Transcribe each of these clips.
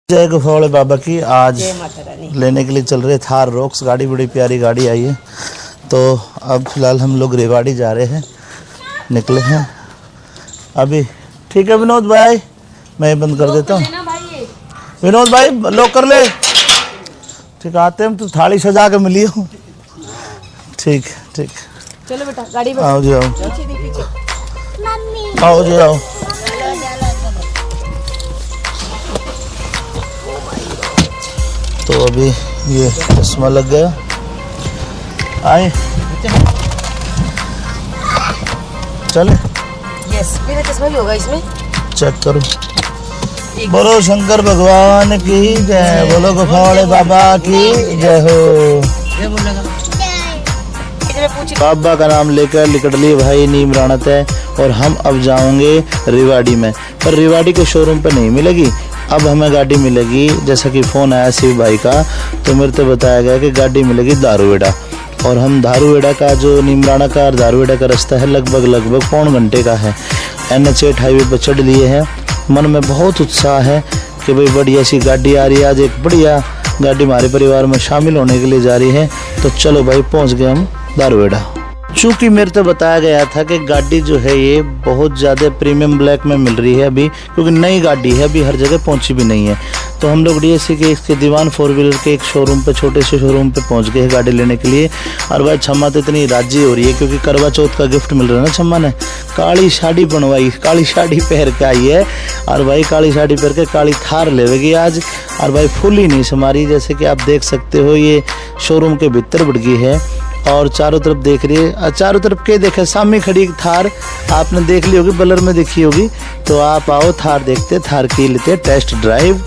जय गुफावड़े बाबा की। आज लेने के लिए चल रहे थार रॉक्स गाड़ी, बड़ी प्यारी गाड़ी आई है। तो अब फिलहाल हम लोग रेवाड़ी जा रहे हैं, निकले हैं अभी। ठीक है विनोद भाई, मैं बंद कर देता हूँ। विनोद भाई लॉक कर ले। ठीक आते हम तो थाली सजा के मिली हूँ। ठीक ठीक, चलो बेटा गाड़ी में आओ जी, आओ आओ जी, आओ। तो अभी ये चश्मा लग गया। आए चले। यस, मेरा चश्मा भी होगा इसमें। चेक करो। बोलो शंकर भगवान की जय, बोलो गुफावड़े बाबा की जय हो। बाबा का नाम लेकर निकट लिए भाई नीम राणत है। और हम अब जाएंगे रेवाड़ी में, पर रेवाड़ी के शोरूम पे नहीं मिलेगी। अब हमें गाड़ी मिलेगी, जैसा कि फ़ोन आया शिव भाई का, तो मेरे को बताया गया कि गाड़ी मिलेगी दारूवेड़ा। और हम दारूवेड़ा का जो नीमराणा का और दारूवेड़ा का रास्ता है लगभग पौन घंटे का है। NH8 हाईवे पर चढ़ लिए हैं। मन में बहुत उत्साह है कि भाई बढ़िया सी गाड़ी आ रही है। आज एक बढ़िया गाड़ी हमारे परिवार में शामिल होने के लिए जा रही है। तो चलो भाई, पहुँच गए हम दारूवेड़ा। चूँकि मेरे को बताया गया था कि गाड़ी जो है ये बहुत ज़्यादा प्रीमियम ब्लैक में मिल रही है अभी, क्योंकि नई गाड़ी है, अभी हर जगह पहुंची भी नहीं है। तो हम लोग डीएससी के इसके दीवान 4 व्हीलर के एक शोरूम पे, छोटे से शोरूम पे पहुंच गए हैं गाड़ी लेने के लिए। और भाई छम्मा तो इतनी राजी हो रही है, क्योंकि करवा चौथ का गिफ्ट मिल रहा है ना। छम्मा ने काली साड़ी बनवाई, काली साड़ी पहन के आई है। और भाई काली साड़ी पहन के काली थार लेवेगी आज। और भाई फुल ही नहीं समारी, जैसे कि आप देख सकते हो ये शोरूम के भीतर बढ़ गई है। और चारों तरफ देख रही है, चारों तरफ के देखे सामने खड़ी थार आपने देख ली होगी, बलर में देखी होगी। तो आप आओ थार देखते, थार की लेते टेस्ट ड्राइव।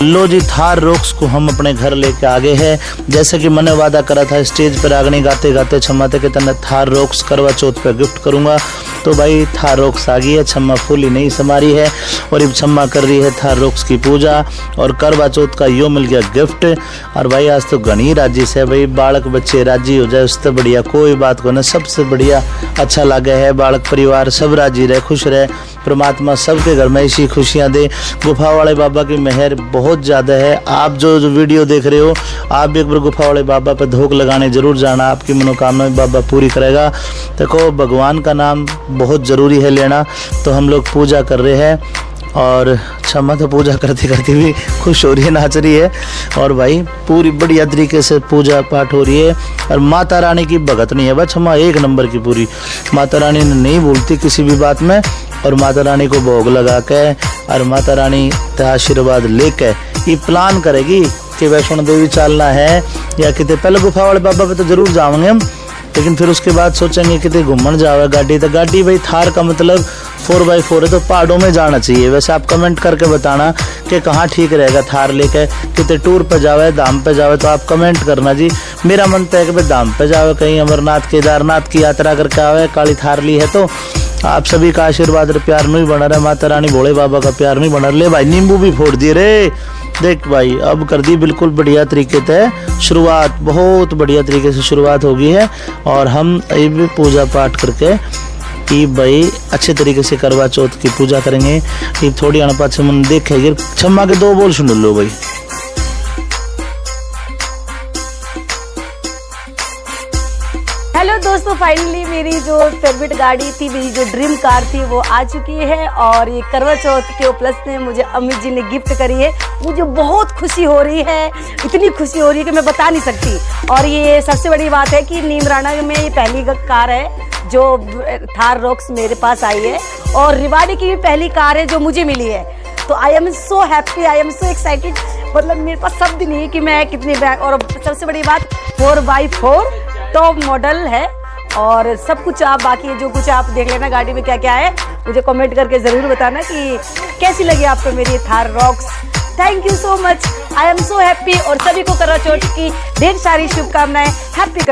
लो जी, थार रॉक्स को हम अपने घर लेके आ गए हैं। जैसे कि मैंने वादा करा था स्टेज पर आगनी गाते गाते छमाते के तने थार रॉक्स करवा चौथ पे गिफ्ट करूंगा। तो भाई थार रॉक्स आ गई है, छम्मा फुल ही नहीं समारी है और अब छम्मा कर रही है थार रॉक्स की पूजा। और करवा चौथ का यो मिल गया गिफ्ट। और भाई आज तो घनी राजी से भाई, बालक बच्चे राजी हो जाए उससे बढ़िया कोई बात को ना। सबसे बढ़िया अच्छा लगे है, बालक परिवार सब राजी रहे, खुश रहे, परमात्मा सबके घर में ऐसी खुशियाँ दे। गुफा वाले बाबा की मेहर बहुत ज़्यादा है। आप जो वीडियो देख रहे हो, आप भी एक बार गुफा वाले बाबा पर धोख लगाने जरूर जाना, आपकी मनोकामना बाबा पूरी करेगा। देखो भगवान का नाम बहुत ज़रूरी है लेना। तो हम लोग पूजा कर रहे हैं और क्षमा तो पूजा करते करते भी खुश हो रही है, नाच रही है। और भाई पूरी बढ़िया तरीके से पूजा पाठ हो रही है। और माता रानी की भगत नहीं है भाई, क्षमा एक नंबर की पूरी। माता रानी ने नहीं भूलती किसी भी बात में। और माता रानी को भोग लगा के और माता रानी का आशीर्वाद लेके ये प्लान करेगी कि वैष्णो देवी चलना है या कितने। पहले गुफा वाले बाबा पे तो जरूर जाएंगे हम, लेकिन फिर उसके बाद सोचेंगे कितने घूमन जावे गाड़ी। तो गाड़ी भाई थार का मतलब 4x4 है, तो पहाड़ों में जाना चाहिए। वैसे आप कमेंट करके बताना कि कहाँ ठीक रहेगा थार लेके, कितने टूर पे जावे, धाम पे जावे, तो आप कमेंट करना जी। मेरा मन तो है कि भाई धाम पे जावे, कहीं अमरनाथ केदारनाथ की यात्रा करके आवे, काली थार ली है। तो आप सभी का आशीर्वाद और प्यार नहीं बना रहा, माता रानी भोले बाबा का प्यार नहीं बना रहा। ले भाई नींबू भी फोड़ दिए रे, देख भाई अब कर दी बिल्कुल बढ़िया तरीके से शुरुआत, बहुत बढ़िया तरीके से शुरुआत हो गई है। और हम ये भी पूजा पाठ करके कि भाई अच्छे तरीके से करवा चौथ की पूजा करेंगे। ये थोड़ी अनपात से मन देखेगी। छम्मा के 2 बोल सुन लो भाई। हेलो दोस्तों, फाइनली मेरी जो फेवरेट गाड़ी थी, मेरी जो ड्रीम कार थी वो आ चुकी है। और ये करवा चौथ के उपलक्ष्य में मुझे अमित जी ने गिफ्ट करी है। मुझे बहुत खुशी हो रही है, इतनी खुशी हो रही है कि मैं बता नहीं सकती। और ये सबसे बड़ी बात है कि नीमराना में ये पहली कार है जो थार रॉक्स मेरे पास आई है, और रिवाड़ी की भी पहली कार है जो मुझे मिली है। तो I am so happy, I am so excited. मतलब मेरे पास शब्द नहीं है कि मैं कितनी बैग। और सबसे बड़ी बात 4x4 टॉप मॉडल है। और सब कुछ आप बाकी जो कुछ आप देख लेना गाड़ी में क्या क्या है, मुझे कमेंट करके ज़रूर बताना कि कैसी लगी आपको मेरी Thar rocks. Thank you so much, I am so happy. और सभी को करवा चौथ की ढेर सारी शुभकामनाएं। हैप्पी